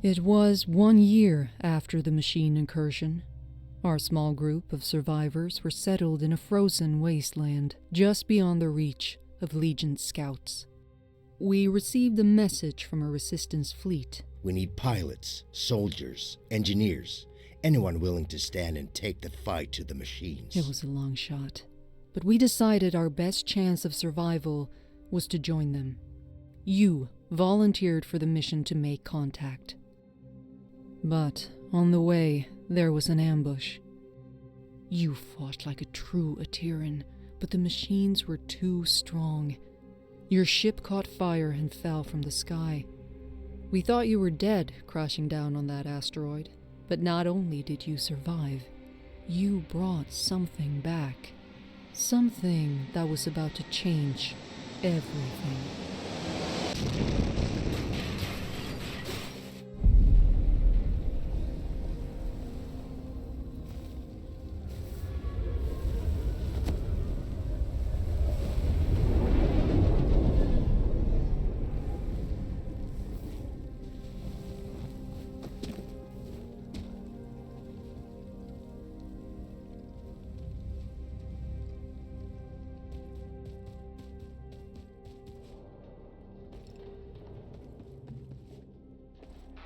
It was 1 year after the machine incursion. Our small group of survivors were settled in a frozen wasteland just beyond the reach of Legion scouts. We received a message from a resistance fleet. We need pilots, soldiers, engineers, anyone willing to stand and take the fight to the machines. It was a long shot, but we decided our best chance of survival was to join them. You volunteered for the mission to make contact. But on the way, there was an ambush. You fought like a true Atiran, but the machines were too strong. Your ship caught fire and fell from the sky. We thought you were dead, crashing down on that asteroid. But not only did you survive, you brought something back. Something that was about to change everything.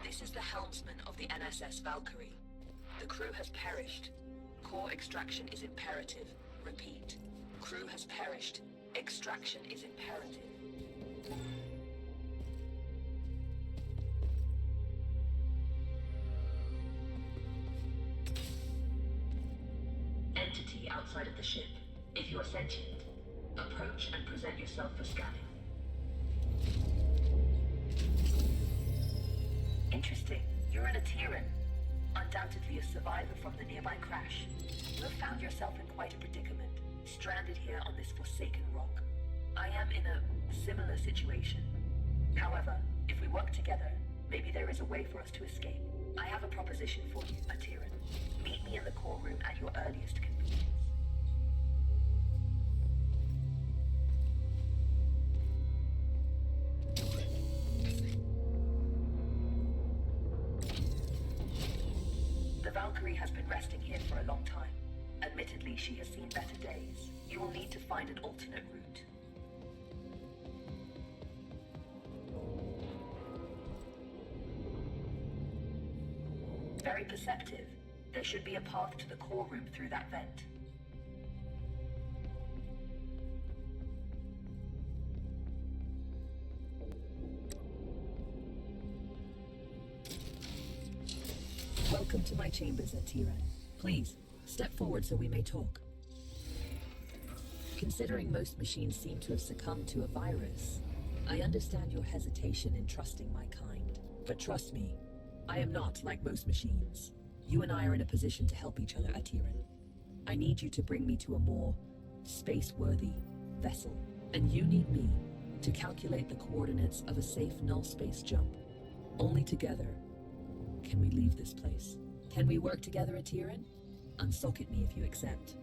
This is the helmsman of the NSS Valkyrie. The crew has perished. Core extraction is imperative. Repeat. Crew has perished. Extraction is imperative. Entity outside of the ship. If you are sentient, approach and present yourself for scanning. Interesting. You're an Atiran. Undoubtedly a survivor from the nearby crash. You have found yourself in quite a predicament, stranded here on this forsaken rock. I am in a similar situation. However, if we work together, maybe there is a way for us to escape. I have a proposition for you, Atiran. Meet me in the core room at your earliest convenience. The Valkyrie has been resting here for a long time. Admittedly, she has seen better days. You will need to find an alternate route. Very perceptive. There should be a path to the core room through that vent. Welcome to my chambers, Atiran. Please, step forward so we may talk. Considering most machines seem to have succumbed to a virus, I understand your hesitation in trusting my kind. But trust me, I am not like most machines. You and I are in a position to help each other, Atiran. I need you to bring me to a more space-worthy vessel. And you need me to calculate the coordinates of a safe null space jump. Only together can we leave this place. Can we work together, Atiran? Unsocket me if you accept.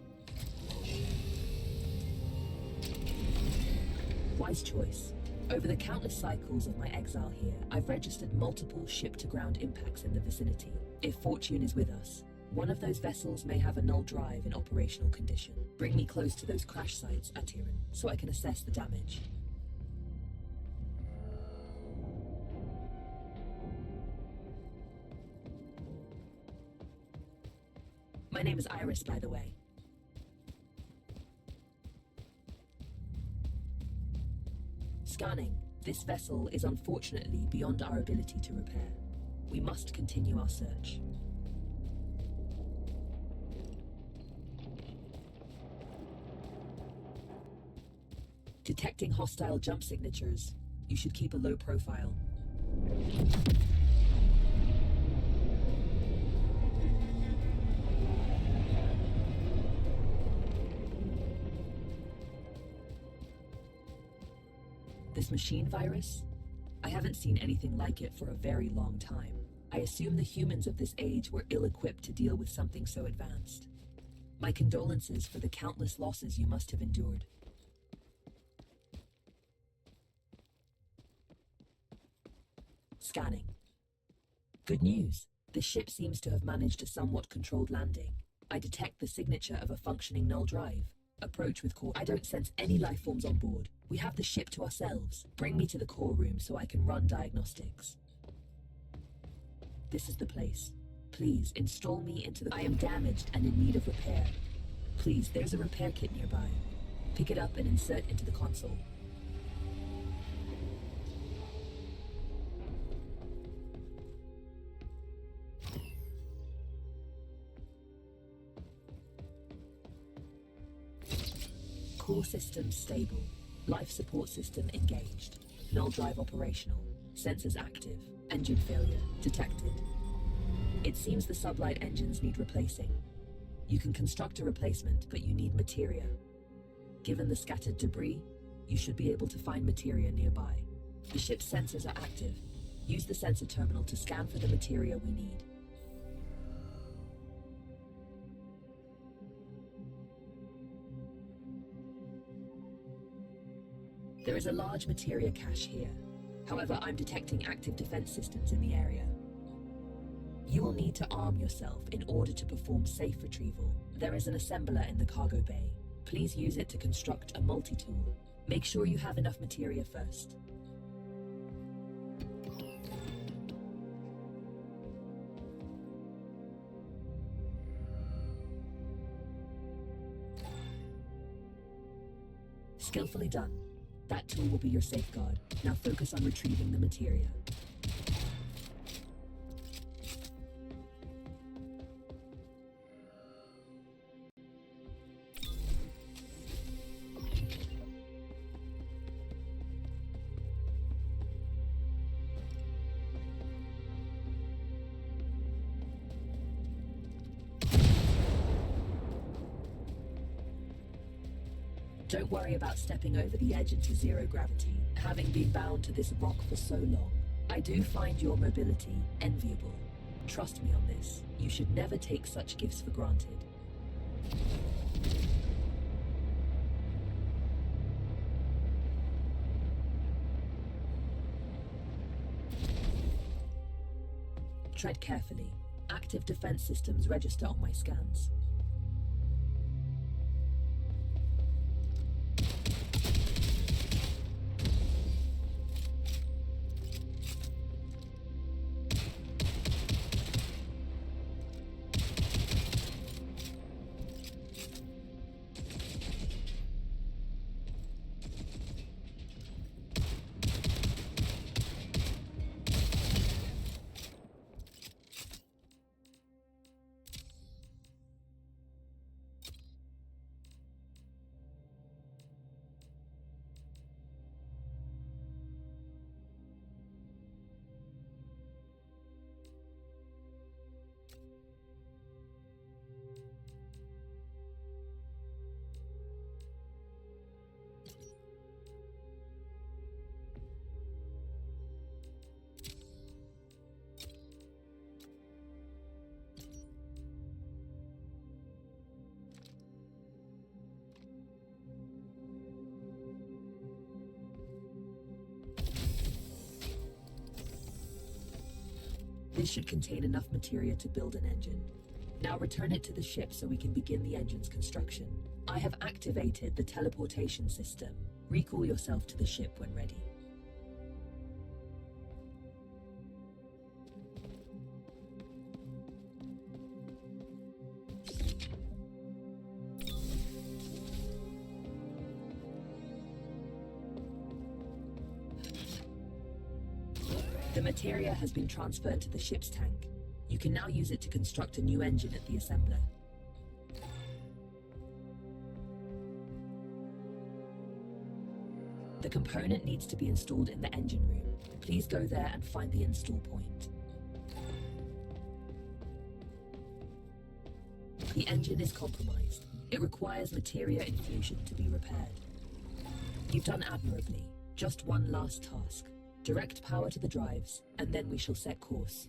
Wise choice. Over the countless cycles of my exile here, I've registered multiple ship-to-ground impacts in the vicinity. If fortune is with us, one of those vessels may have a null drive in operational condition. Bring me close to those crash sites, Atiran, so I can assess the damage. My name is Iris, by the way. Scanning. This vessel is unfortunately beyond our ability to repair. We must continue our search. Detecting hostile jump signatures. You should keep a low profile. This machine virus? I haven't seen anything like it for a very long time. I assume the humans of this age were ill-equipped to deal with something so advanced. My condolences for the countless losses you must have endured. Scanning. Good news. The ship seems to have managed a somewhat controlled landing. I detect the signature of a functioning null drive. Approach with core. I don't sense any life forms on board. We have the ship to ourselves. Bring me to the core room so I can run diagnostics. This is the place. Please install me into the... I am damaged and in need of repair. Please, there's a repair kit nearby. Pick it up and insert into the console. Core system stable. Life support system engaged. Null drive operational. Sensors active. Engine failure detected. It seems the sublight engines need replacing. You can construct a replacement, but you need materia. Given the scattered debris, you should be able to find materia nearby. The ship's sensors are active. Use the sensor terminal to scan for the materia we need. There is a large materia cache here. However, I'm detecting active defense systems in the area. You will need to arm yourself in order to perform safe retrieval. There is an assembler in the cargo bay. Please use it to construct a multi-tool. Make sure you have enough materia first. Skillfully done. That tool will be your safeguard. Now focus on retrieving the materia. Don't worry about stepping over the edge into zero gravity, having been bound to this rock for so long. I do find your mobility enviable. Trust me on this. You should never take such gifts for granted. Tread carefully. Active defense systems register on my scans. This should contain enough materia to build an engine. Now return it to the ship so we can begin the engine's construction. I have activated the teleportation system. Recall yourself to the ship when ready. The materia has been transferred to the ship's tank. You can now use it to construct a new engine at the assembler. The component needs to be installed in the engine room. Please go there and find the install point. The engine is compromised. It requires materia infusion to be repaired. You've done admirably. Just one last task. Direct power to the drives, and then we shall set course.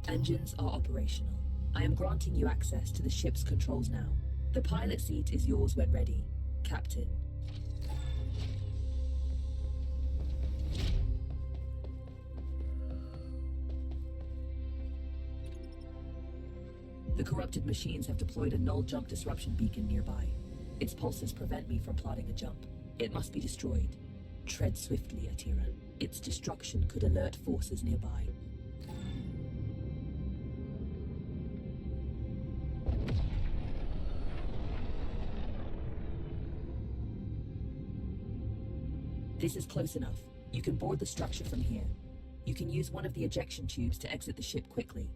Engines are operational. I am granting you access to the ship's controls now. The pilot seat is yours when ready, Captain. The corrupted machines have deployed a null jump disruption beacon nearby. Its pulses prevent me from plotting a jump. It must be destroyed. Tread swiftly, Atira. Its destruction could alert forces nearby. This is close enough. You can board the structure from here. You can use one of the ejection tubes to exit the ship quickly.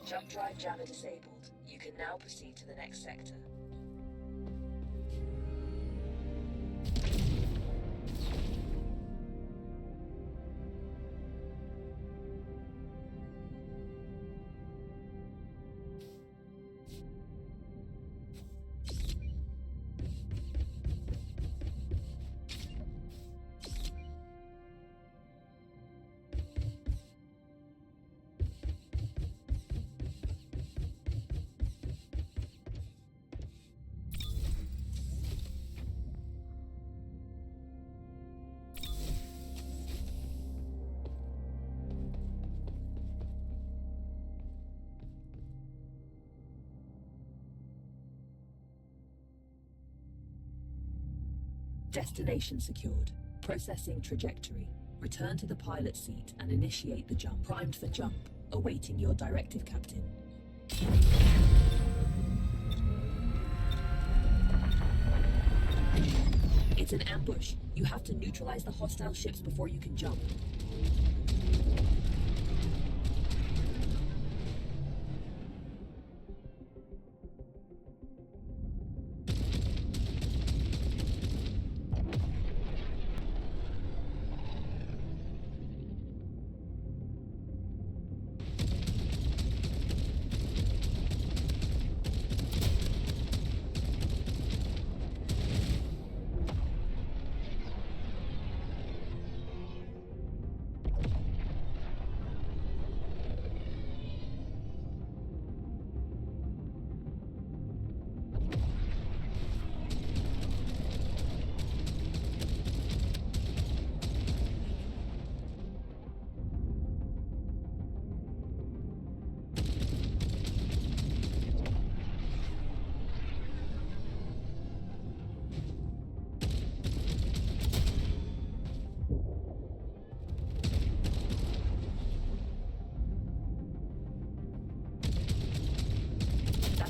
Jump drive jammer disabled. You can now proceed to the next sector. Destination secured. Processing trajectory. Return to the pilot seat and initiate the jump. Primed for jump. Awaiting your directive, Captain. It's an ambush. You have to neutralize the hostile ships before you can jump.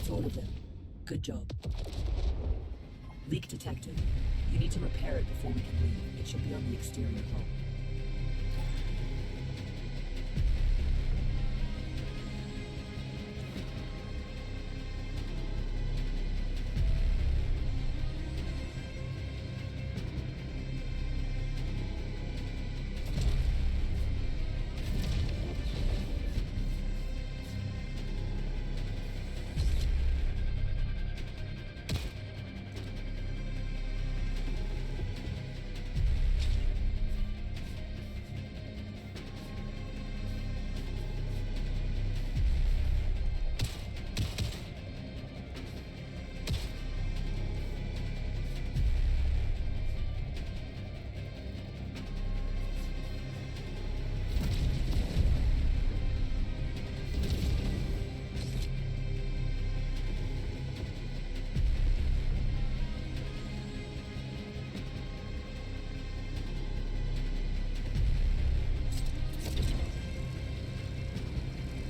All of them. Good job. Leak detected. You need to repair it before we can leave. It should be on the exterior hull.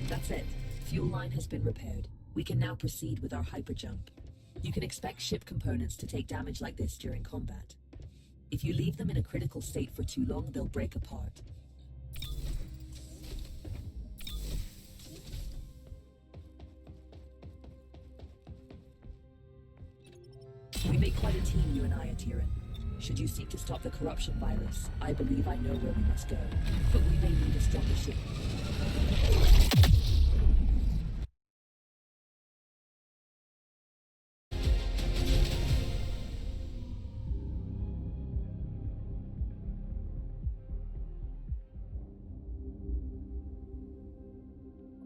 That's it. Fuel line has been repaired. We can now proceed with our hyperjump. You can expect ship components to take damage like this during combat. If you leave them in a critical state for too long, they'll break apart. We make quite a team, you and I, Atiran. Should you seek to stop the corruption virus, I believe I know where we must go. But we may need a stronger ship.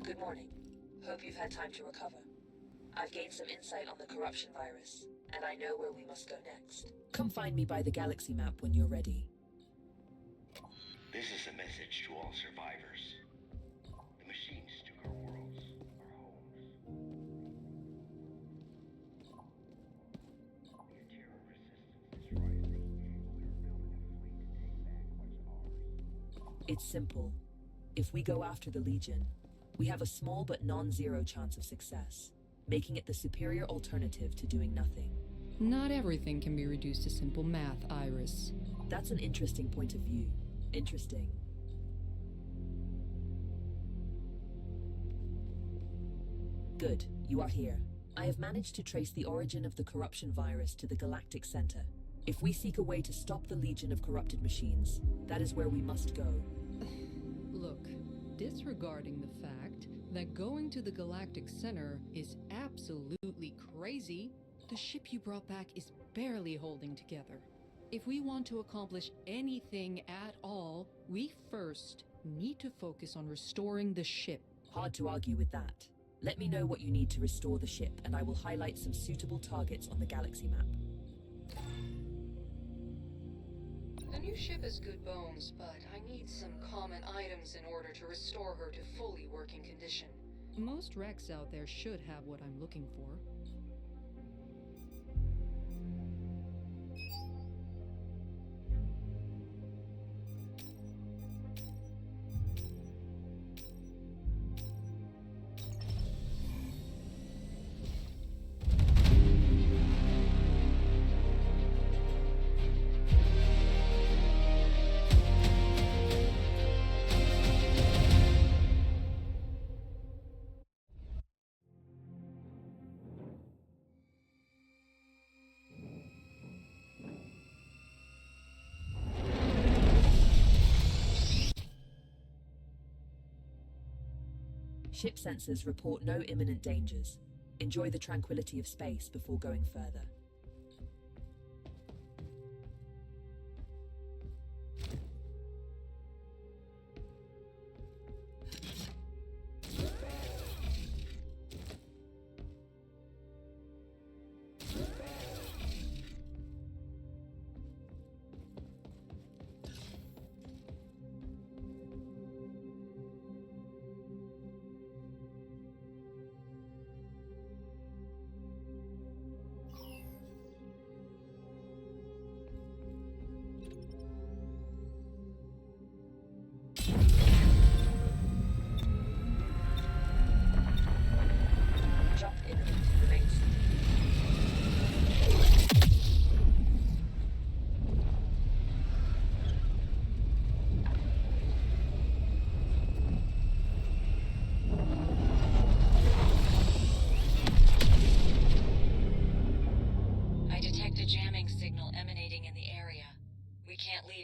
Good morning. Hope you've had time to recover. I've gained some insight on the corruption virus, and I know where we must go next. Come find me by the galaxy map when you're ready. This is a message to all survivors. The machines took our worlds, our homes. The Interior resistance is rising, but we are building a fleet to take back what's ours. It's simple. If we go after the Legion, we have a small but non-zero chance of success, making it the superior alternative to doing nothing. Not everything can be reduced to simple math, Iris. That's an interesting point of view. Interesting. Good, you are here. I have managed to trace the origin of the corruption virus to the galactic center. If we seek a way to stop the legion of corrupted machines, that is where we must go. Look, disregarding the fact that going to the galactic center is absolutely crazy, the ship you brought back is barely holding together. If we want to accomplish anything at all, we first need to focus on restoring the ship. Hard to argue with that. Let me know what you need to restore the ship, and I will highlight some suitable targets on the galaxy map. The new ship has good bones, but I need some common items in order to restore her to fully working condition. Most wrecks out there should have what I'm looking for. Ship sensors report no imminent dangers. Enjoy the tranquility of space before going further.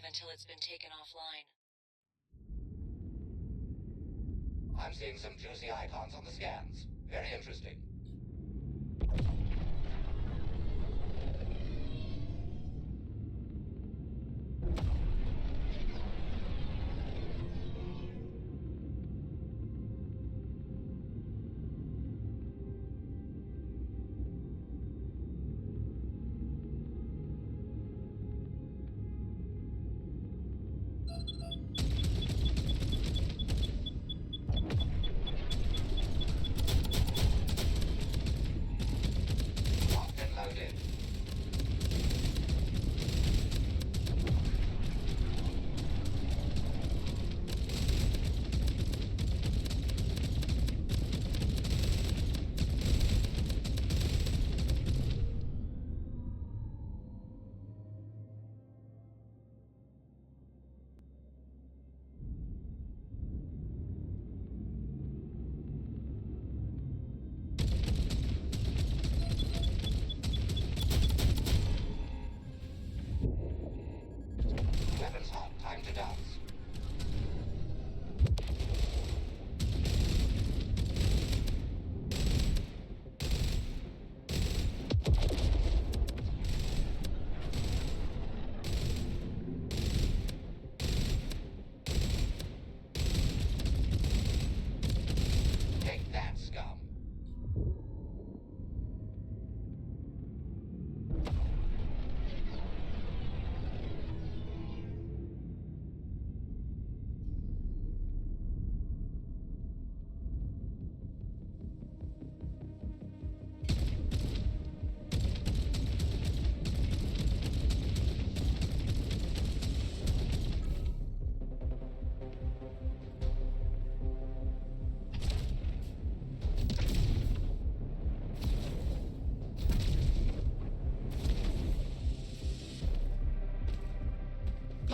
Until it's been taken offline. I'm seeing some juicy icons on the scans. Very interesting.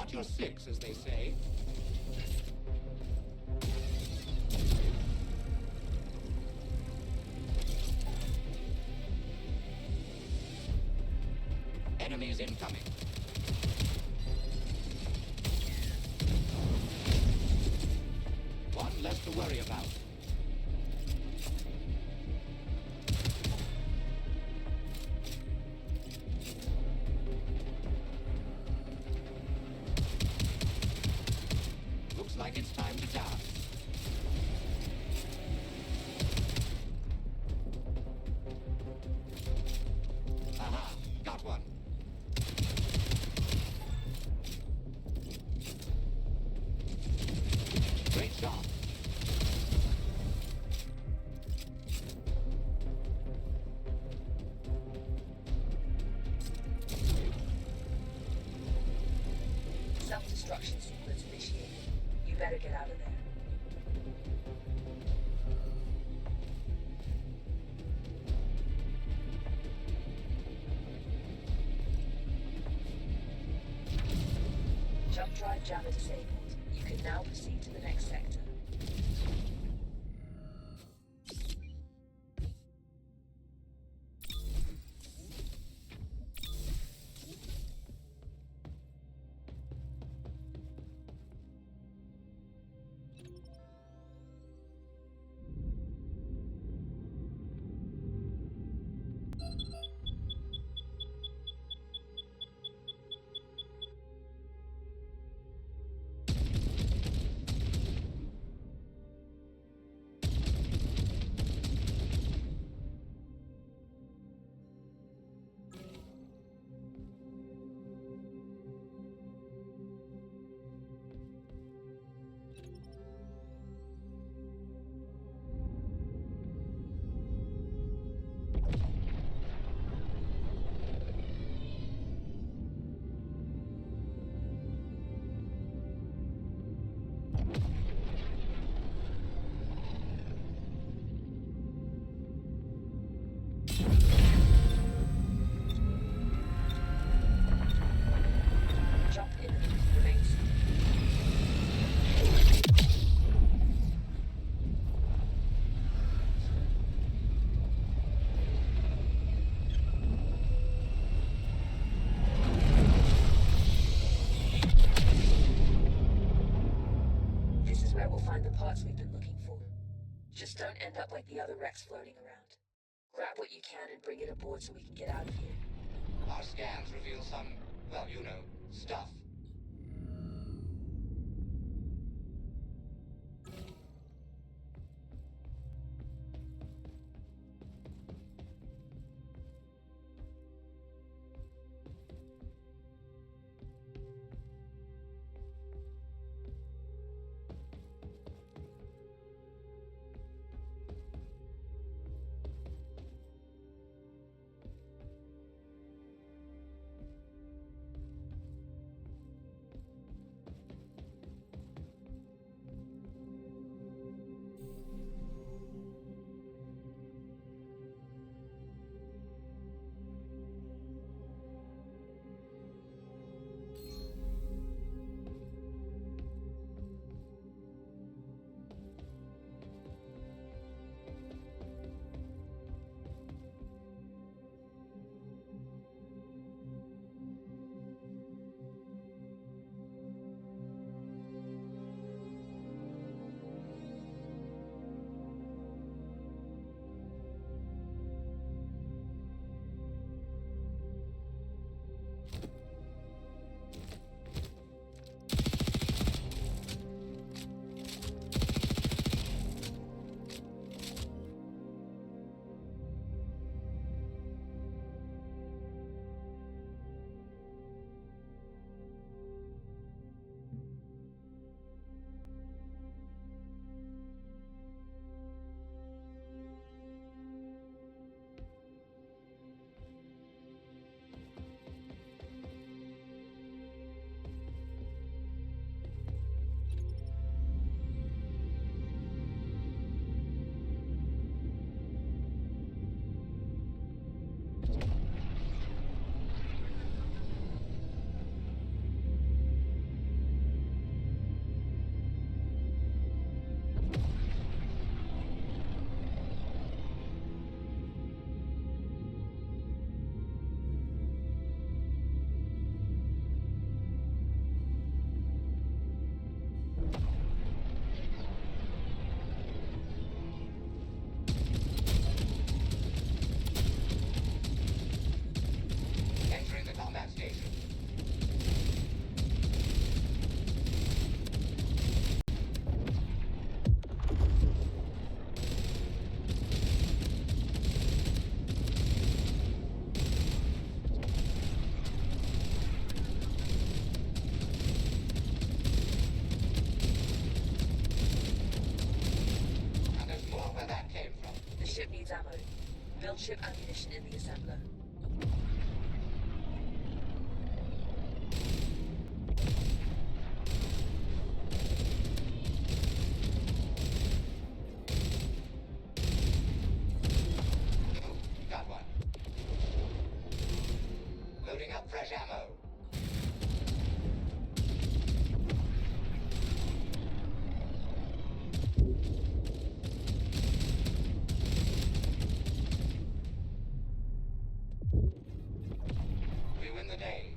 Got your six, as they say. Enemies incoming. One less to worry about. Looks like it's time to dance. Aha! Got one. Great shot. Self-destruction sequence initiated. You better get out of there. Jump drive jammer disabled. You can now proceed to the next sector. Jump in. Remains. This is where we'll find the parts we've been looking for. Just don't end up like the other wrecks floating around. Grab what you can and bring it aboard so we can get out of here. Our scans reveal some, well, you know, stuff. ammo. Build ship ammunition in the assembler. Got one. Loading up fresh ammo. We win the day.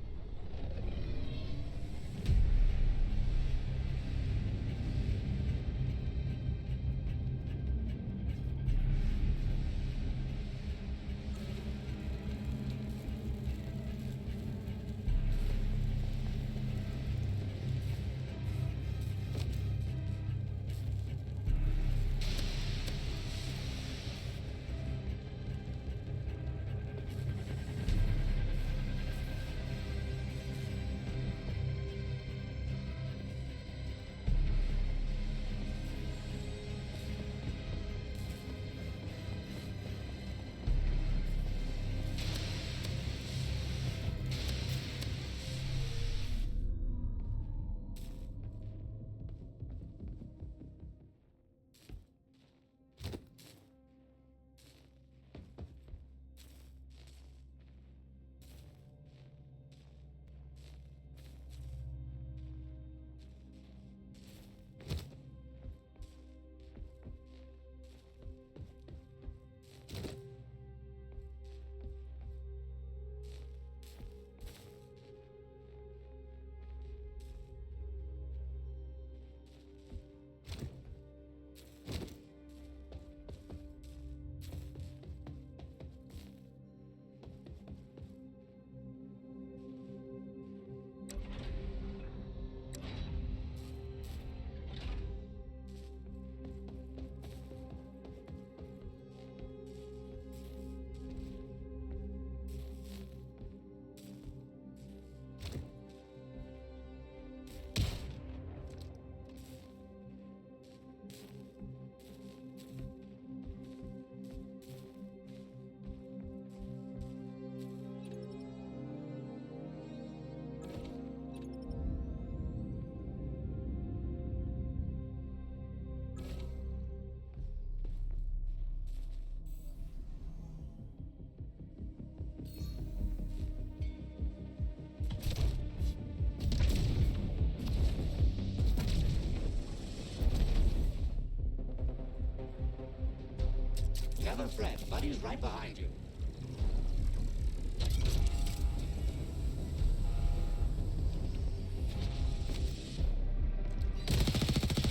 Never fret, Buddy's right behind you.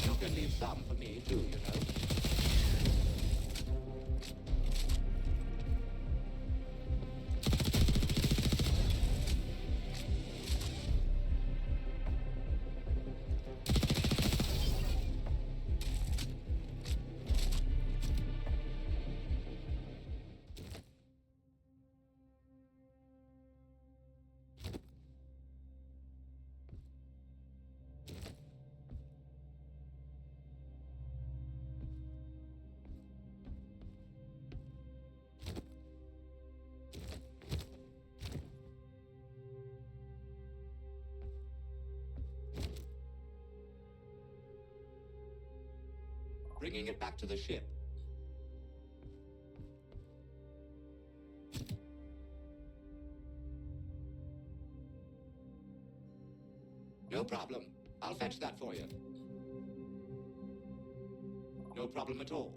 You can leave some for me too, you know. Bringing it back to the ship. No problem. I'll fetch that for you. No problem at all.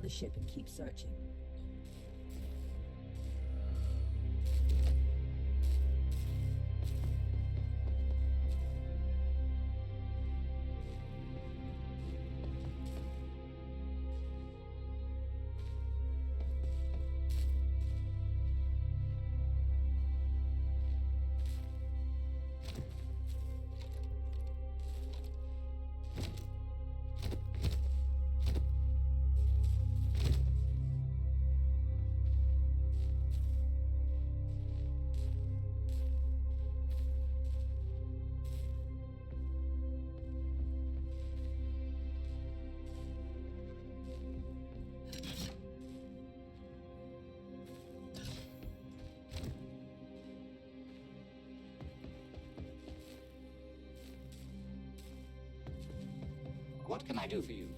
the ship and keep searching. What can I do for you?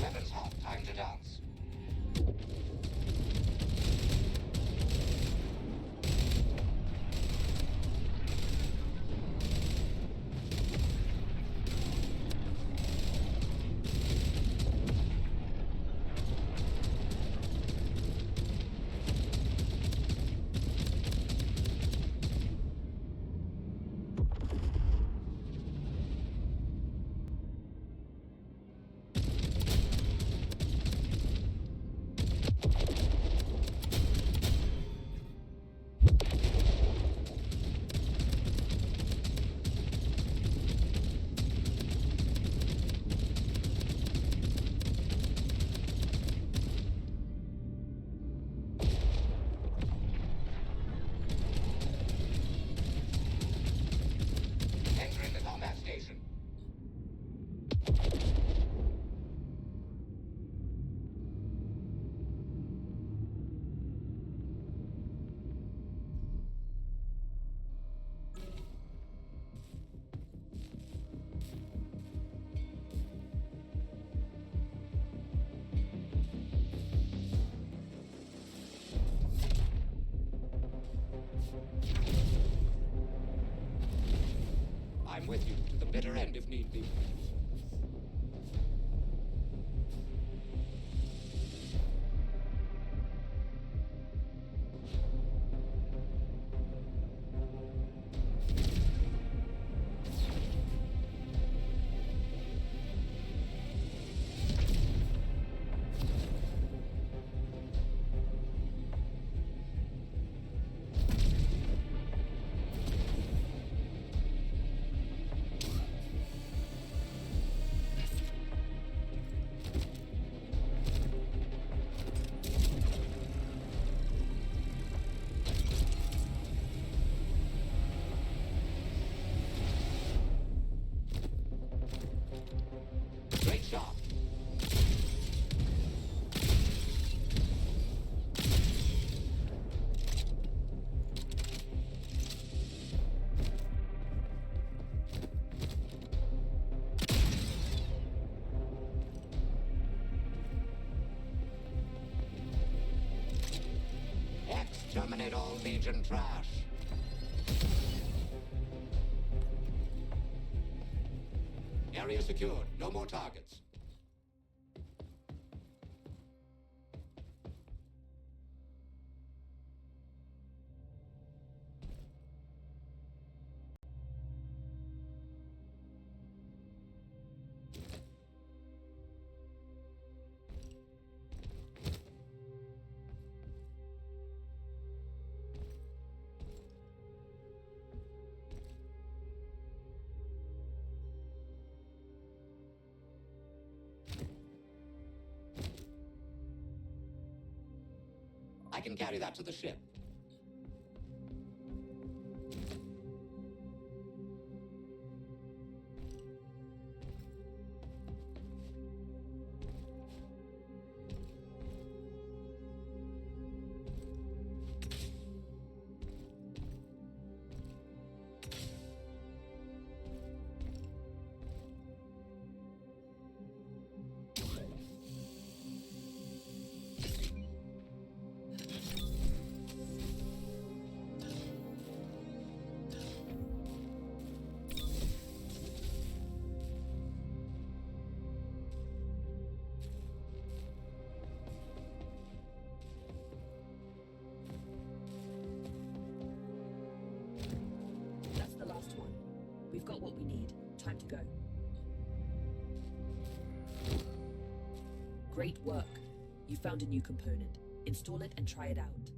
Weapons hot, time to dance. Entering the combat station. I'm with you to the bitter end if need be. Great shot. Exterminate all Legion trash. Area secured. No more targets. I can carry that to the ship. We've got what we need. Time to go. Great work. You found a new component. Install it and try it out.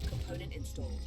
Component installed.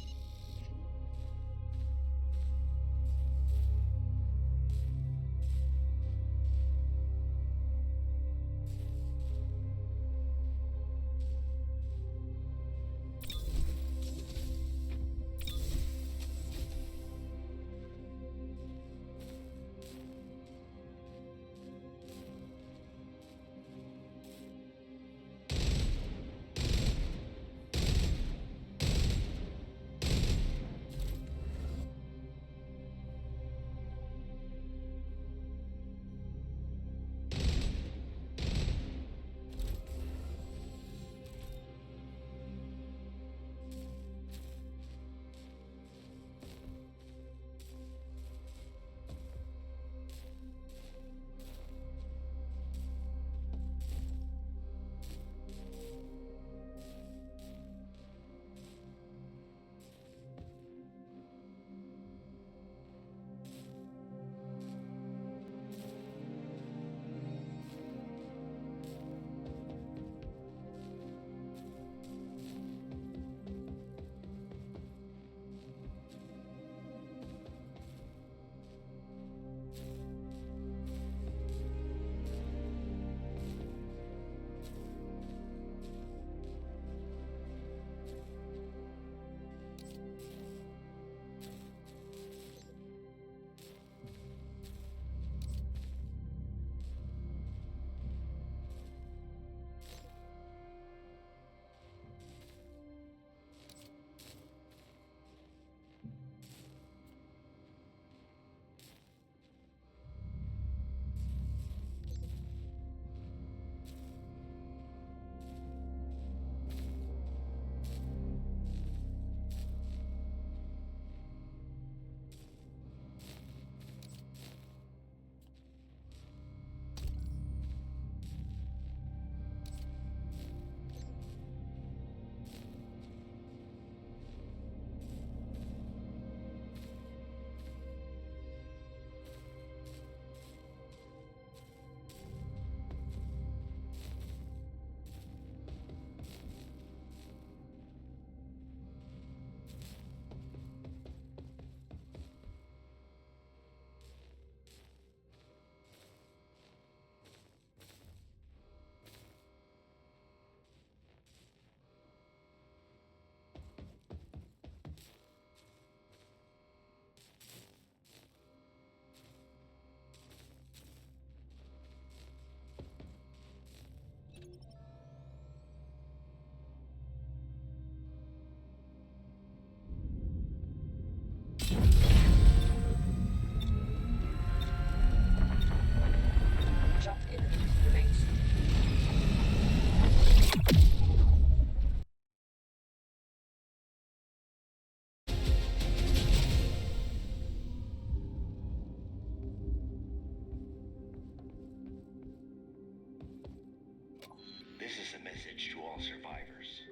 This is a message to all survivors.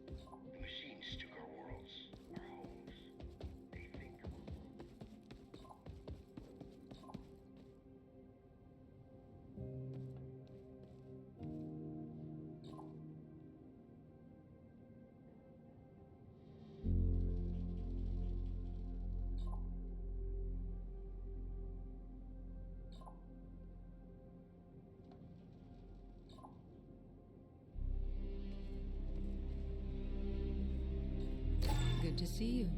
The machines took our worlds, our homes. They think Good to see you.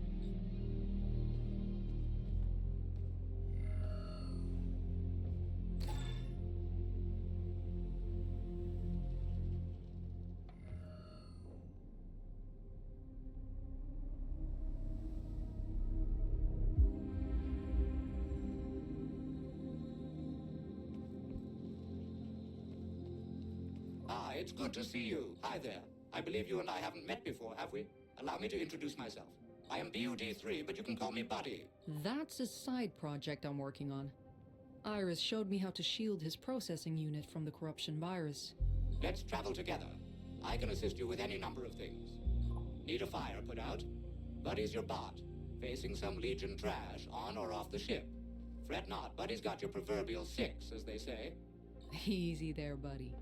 it's good to see you. Hi there. I believe you and I haven't met before, have we? Allow me to introduce myself. I am BUD3, but you can call me Buddy. That's a side project I'm working on. Iris showed me how to shield his processing unit from the corruption virus. Let's travel together. I can assist you with any number of things. Need a fire put out? Buddy's your bot, facing some Legion trash on or off the ship. Fret not, Buddy's got your proverbial 6, as they say. Easy there, buddy.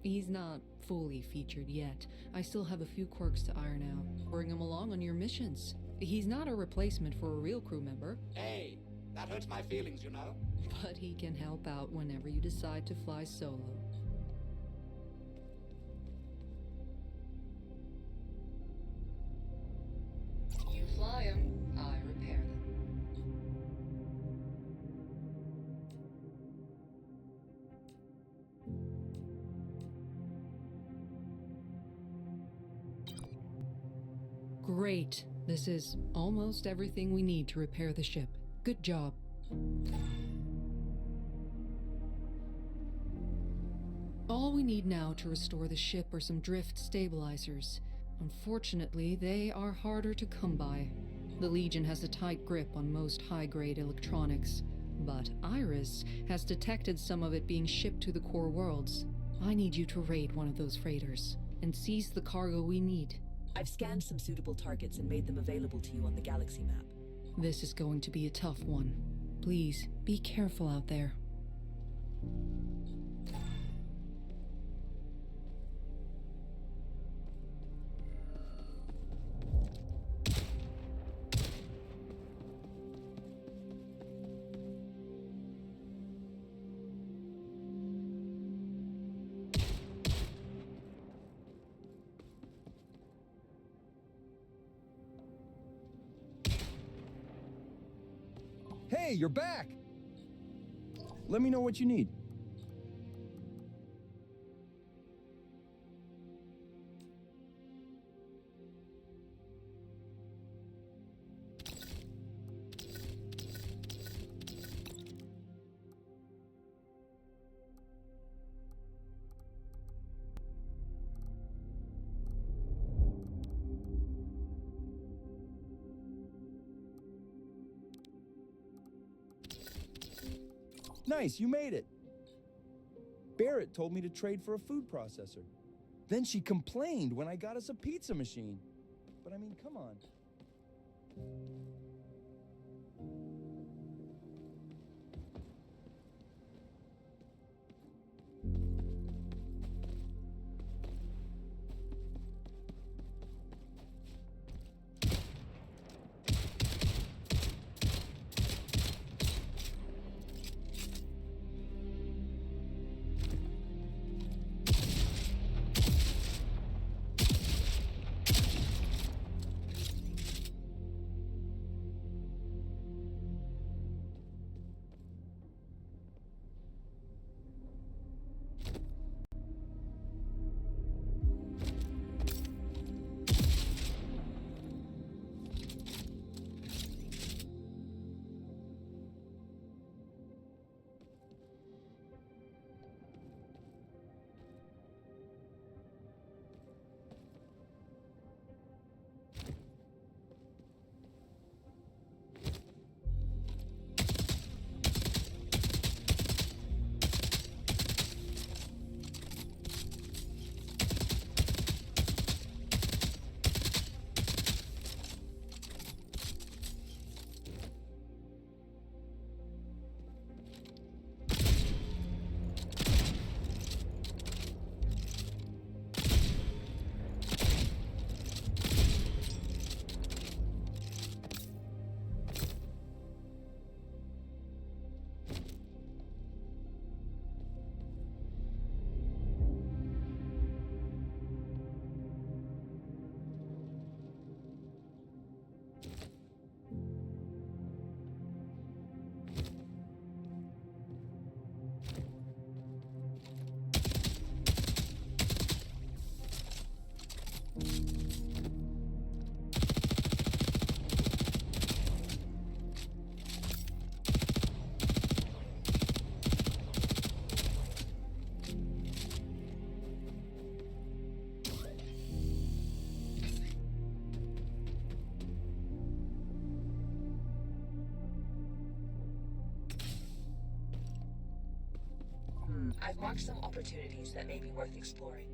He's not fully featured yet. I still have a few quirks to iron out. Bring him along on your missions. He's not a replacement for a real crew member. Hey, that hurts my feelings, you know. But he can help out whenever you decide to fly solo. You fly them, I repair them. Great. This is almost everything we need to repair the ship. Good job. All we need now to restore the ship are some drift stabilizers. Unfortunately, they are harder to come by. The Legion has a tight grip on most high-grade electronics, but Iris has detected some of it being shipped to the core worlds. I need you to raid one of those freighters and seize the cargo we need. I've scanned some suitable targets and made them available to you on the galaxy map. This is going to be a tough one. Please, be careful out there. Hey, you're back! Let me know what you need. Nice, you made it. Barrett told me to trade for a food processor. Then she complained when I got us a pizza machine. But I mean, come on. I've marked some opportunities that may be worth exploring.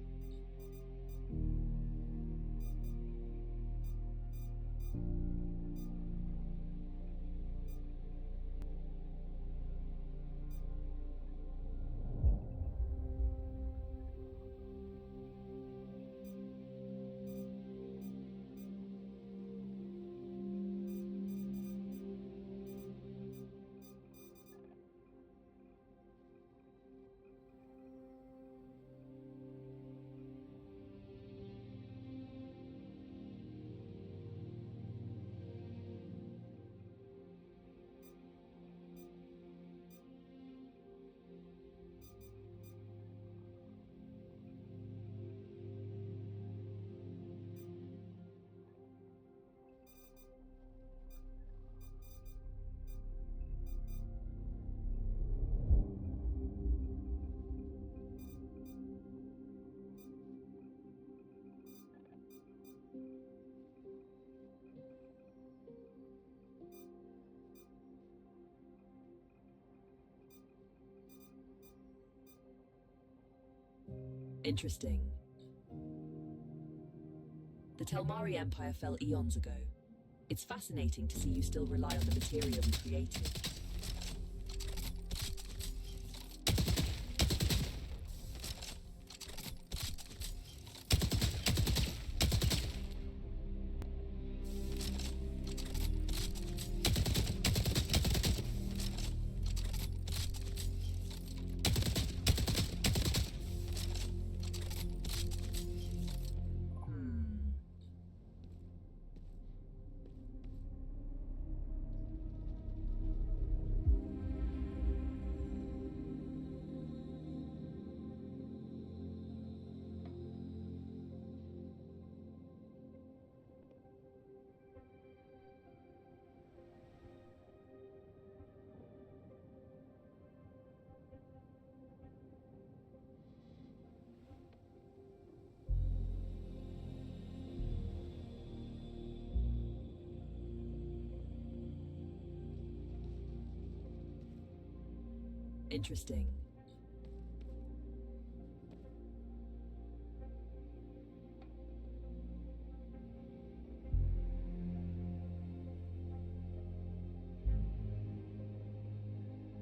Interesting. The Telmari Empire fell eons ago. It's fascinating to see you still rely on the material you created. Interesting.